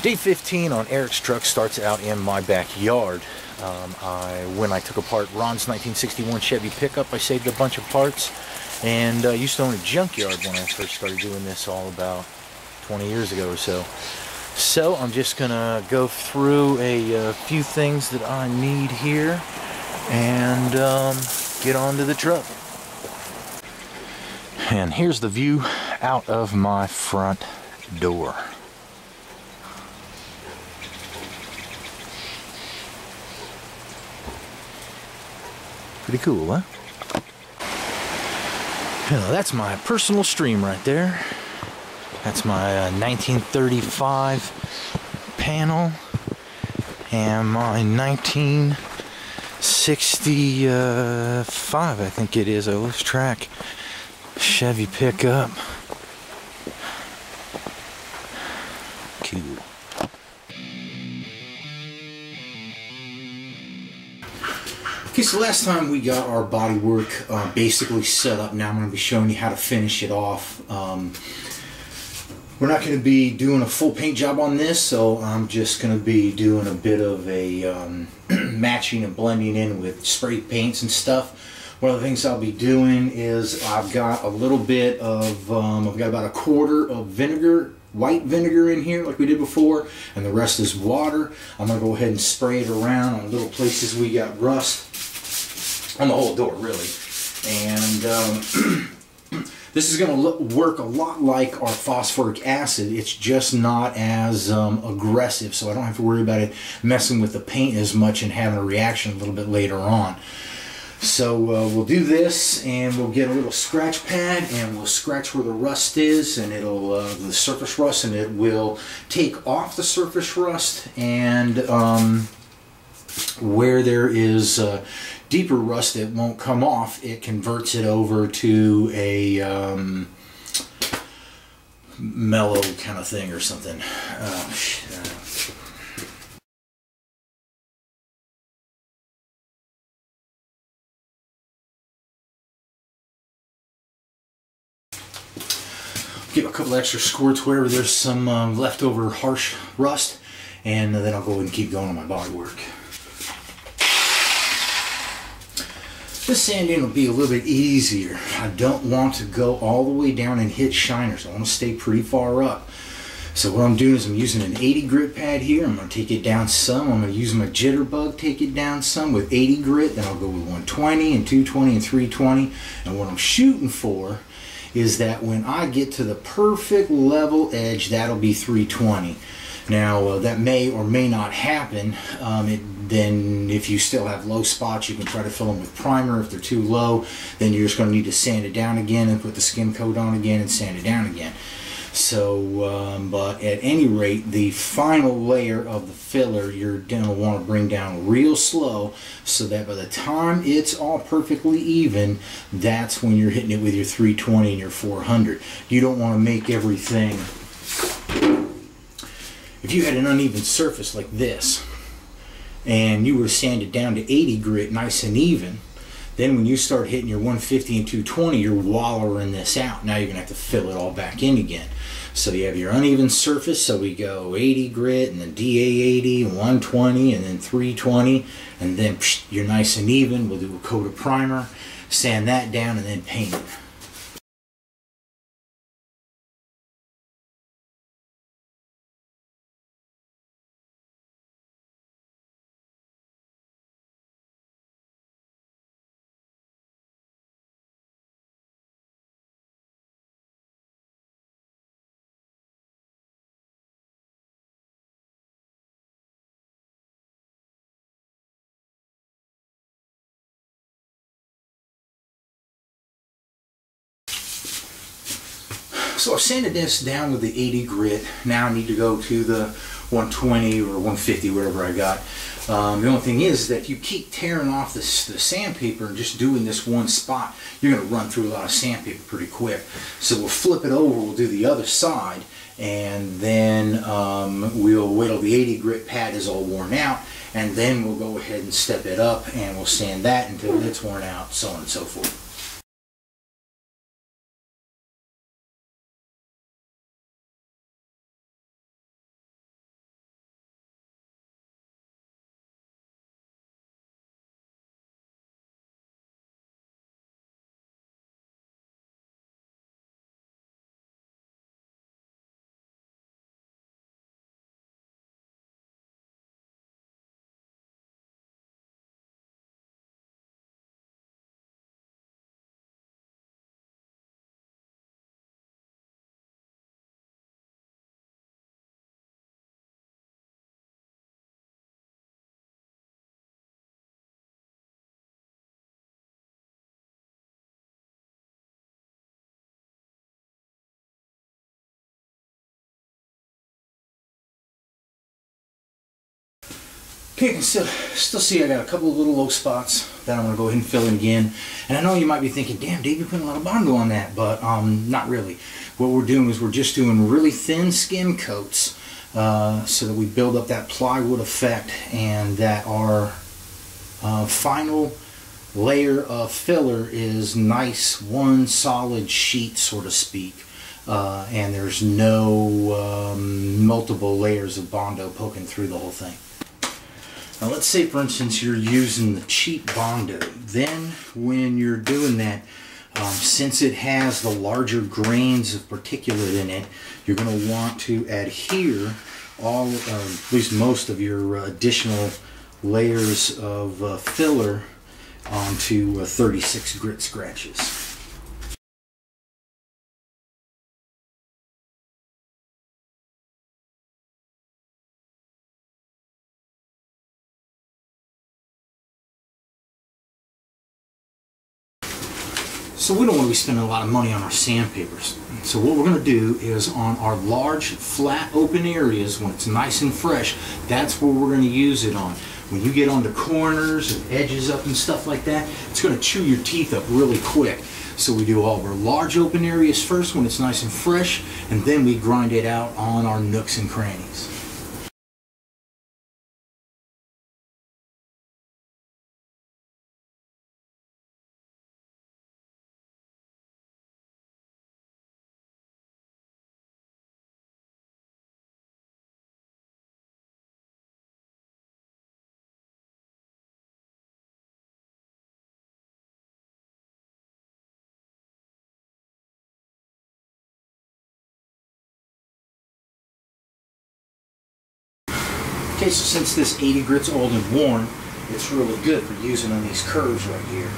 Day 15 on Eric's truck starts out in my backyard. When I took apart Ron's 1961 Chevy pickup, I saved a bunch of parts, and I used to own a junkyard when I first started doing this all about 20 years ago or so. So I'm just gonna go through a few things that I need here and get onto the truck. And here's the view out of my front door. Pretty cool, huh? Well, that's my personal stream right there. That's my 1935 panel and my 1965, I think it is. I lost track. Chevy pickup. Cool. Okay, so last time we got our body work basically set up. Now I'm going to be showing you how to finish it off. We're not going to be doing a full paint job on this, so I'm just going to be doing a bit of a matching and blending in with spray paints and stuff. One of the things I'll be doing is I've got a little bit of, I've got about a quarter of vinegar, white vinegar in here like we did before, and the rest is water. I'm going to go ahead and spray it around on little places we got rust, on the whole door really. And this is going to work a lot like our phosphoric acid. It's just not as aggressive, so I don't have to worry about it messing with the paint as much and having a reaction a little bit later on. So we'll do this, and we'll get a little scratch pad, and we'll scratch where the rust is, and it'll the surface rust, and it will take off the surface rust, and where there is deeper rust that won't come off, it converts it over to a mellow kind of thing or something. Give a couple extra squirts wherever there's some leftover harsh rust, and then I'll go ahead and keep going on my body work. This sanding will be a little bit easier. I don't want to go all the way down and hit shiners. I want to stay pretty far up. So what I'm doing is I'm using an 80 grit pad here. I'm going to take it down some. I'm going to use my jitterbug, take it down some with 80 grit. Then I'll go with 120 and 220 and 320. And what I'm shooting for is that when I get to the perfect level edge, that'll be 320. Now that may or may not happen. Then if you still have low spots, you can try to fill them with primer. If they're too low, then you're just going to need to sand it down again and put the skim coat on again and sand it down again. So, but at any rate, the final layer of the filler you're going to want to bring down real slow, so that by the time it's all perfectly even, that's when you're hitting it with your 320 and your 400. You don't want to make everything... If you had an uneven surface like this, and you were to sand it down to 80 grit nice and even, then when you start hitting your 150 and 220, you're wallering this out. Now you're going to have to fill it all back in again. So you have your uneven surface, so we go 80 grit, and then DA80, 120, and then 320, and then you're nice and even. We'll do a coat of primer, sand that down, and then paint it. So I've sanded this down with the 80 grit. Now I need to go to the 120 or 150, whatever I got. The only thing is that if you keep tearing off the sandpaper and just doing this one spot, you're going to run through a lot of sandpaper pretty quick. So we'll flip it over, we'll do the other side, and then we'll wait till the 80 grit pad is all worn out, and then we'll go ahead and step it up, and we'll sand that until it's worn out, so on and so forth. Okay, you can still see I got a couple of little low spots that I'm going to go ahead and fill in again. And I know you might be thinking, damn, Dave, you're putting a lot of Bondo on that, but not really. What we're doing is we're just doing really thin skim coats so that we build up that plywood effect, and that our final layer of filler is nice, one solid sheet, so to speak. And there's no multiple layers of Bondo poking through the whole thing. Now let's say, for instance, you're using the cheap Bondo. Then when you're doing that, since it has the larger grains of particulate in it, you're going to want to adhere all, at least most of your additional layers of filler onto 36 grit scratches. So we don't want to be spending a lot of money on our sandpapers. So what we're going to do is on our large, flat, open areas, when it's nice and fresh, that's where we're going to use it on. When you get on the corners and edges up and stuff like that, it's going to chew your teeth up really quick. So we do all of our large open areas first when it's nice and fresh, and then we grind it out on our nooks and crannies. Okay, so since this 80 grit's old and worn, it's really good for using on these curves right here.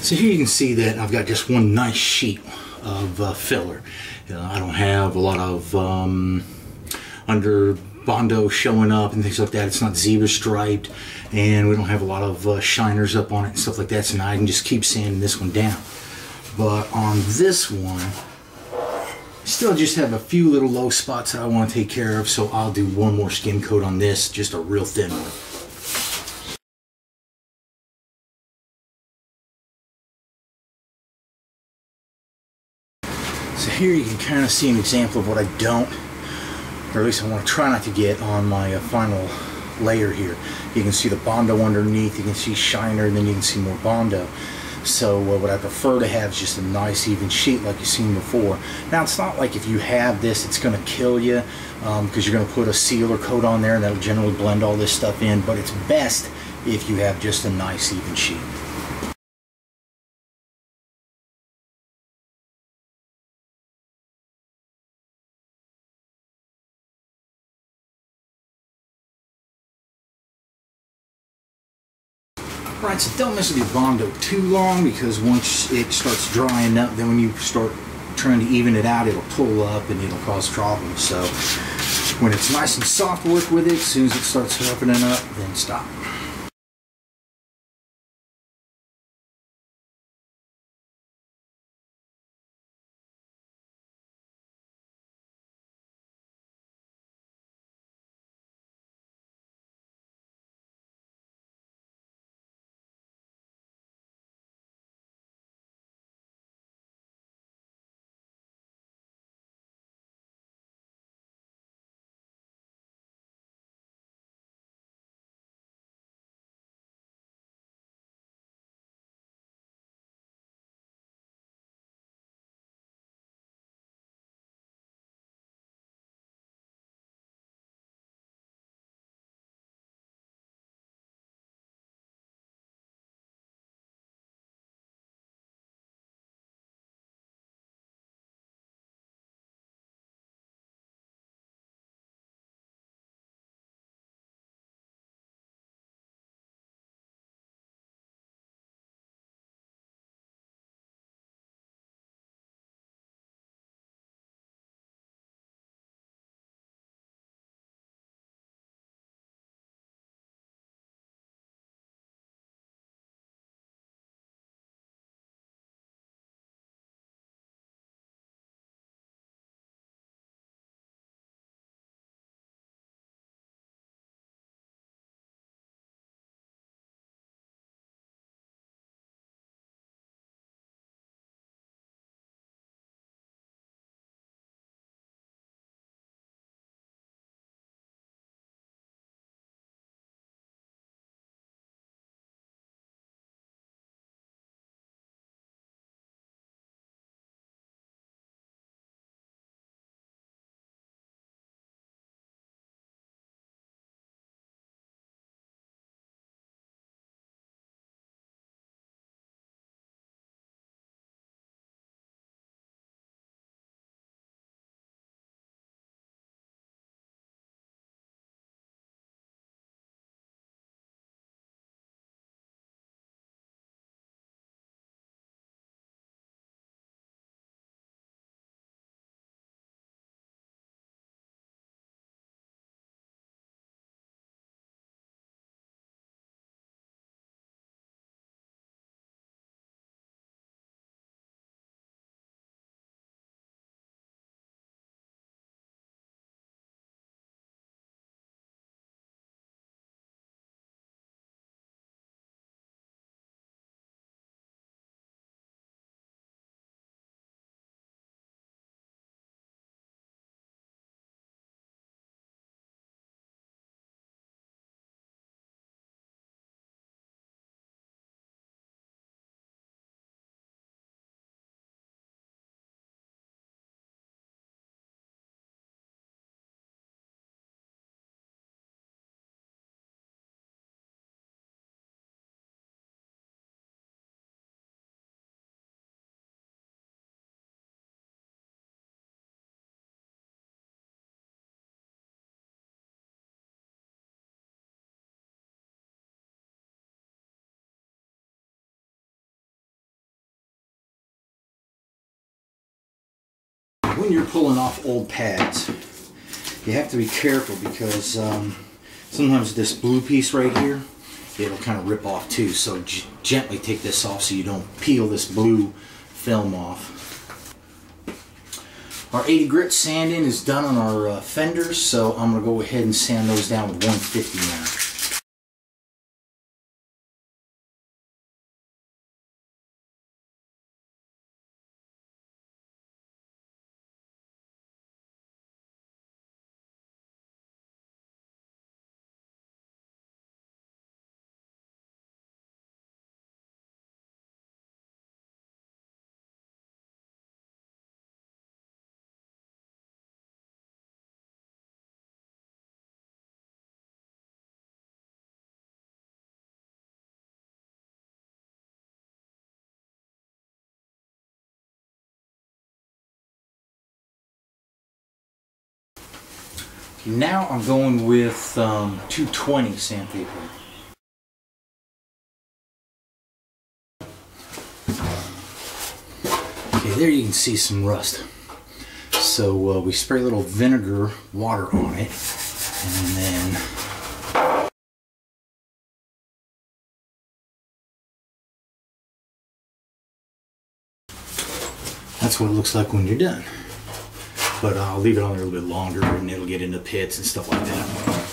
So here you can see that I've got just one nice sheet of filler. I don't have a lot of under Bondo showing up and things like that. It's not zebra striped, and we don't have a lot of shiners up on it and stuff like that, so now I can just keep sanding this one down. But on this one, still just have a few little low spots that I want to take care of, so I'll do one more skim coat on this, just a real thin one. So here you can kind of see an example of what I don't, or at least I want to try not to get on my final layer here. You can see the Bondo underneath, you can see shiner, and then you can see more Bondo. So what I prefer to have is just a nice even sheet like you've seen before. Now it's not like if you have this it's going to kill you, because you're going to put a sealer coat on there and that'll generally blend all this stuff in, but it's best if you have just a nice even sheet. Alright, so don't mess with your Bondo too long, because once it starts drying up, then when you start trying to even it out, it'll pull up and it'll cause problems. So when it's nice and soft, work with it. As soon as it starts sharpening up, then stop. when you're pulling off old pads, you have to be careful because sometimes this blue piece right here, it'll kind of rip off too. So gently take this off so you don't peel this blue film off. Our 80 grit sanding is done on our fenders, so I'm going to go ahead and sand those down with 150 now. Now I'm going with 220 sandpaper. Okay, there you can see some rust. So we spray a little vinegar water on it, and then that's what it looks like when you're done. But I'll leave it on there a little bit longer and it'll get into pits and stuff like that.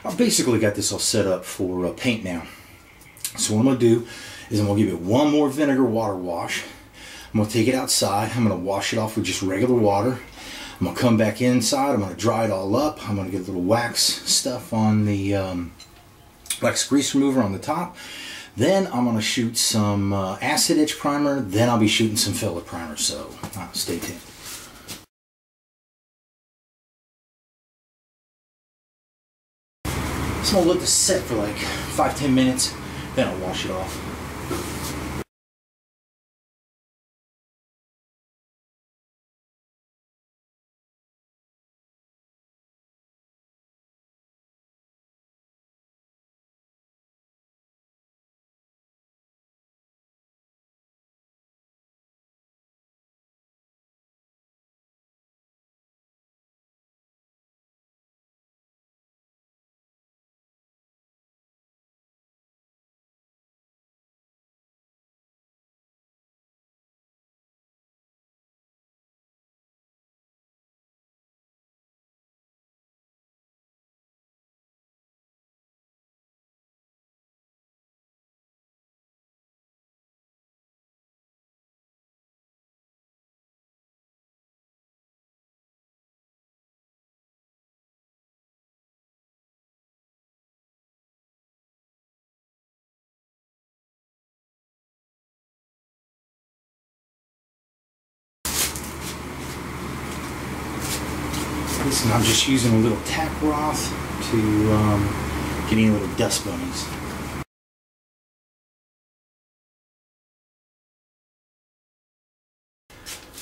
I've basically got this all set up for paint now. So what I'm going to do is I'm going to give it one more vinegar water wash. I'm going to take it outside. I'm going to wash it off with just regular water. I'm going to come back inside. I'm going to dry it all up. I'm going to get a little wax stuff on the wax grease remover on the top. Then I'm going to shoot some acid etch primer. Then I'll be shooting some filler primer. So stay tuned. So I'm going to let this set for like 5-10 minutes, then I'll wash it off. And I'm just using a little tack cloth to get any little dust bunnies.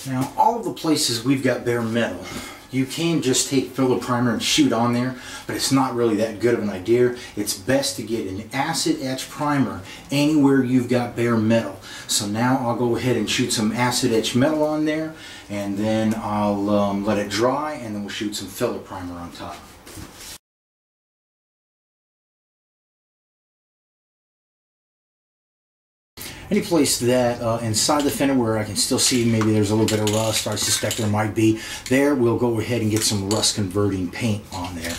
Now, all of the places we've got bare metal, you can just take filler primer and shoot on there, but it's not really that good of an idea. It's best to get an acid etch primer anywhere you've got bare metal. So now I'll go ahead and shoot some acid etch metal on there, and then I'll let it dry, and then we'll shoot some filler primer on top. Any place that inside the fender where I can still see maybe there's a little bit of rust, or I suspect there might be, there we'll go ahead and get some rust converting paint on there.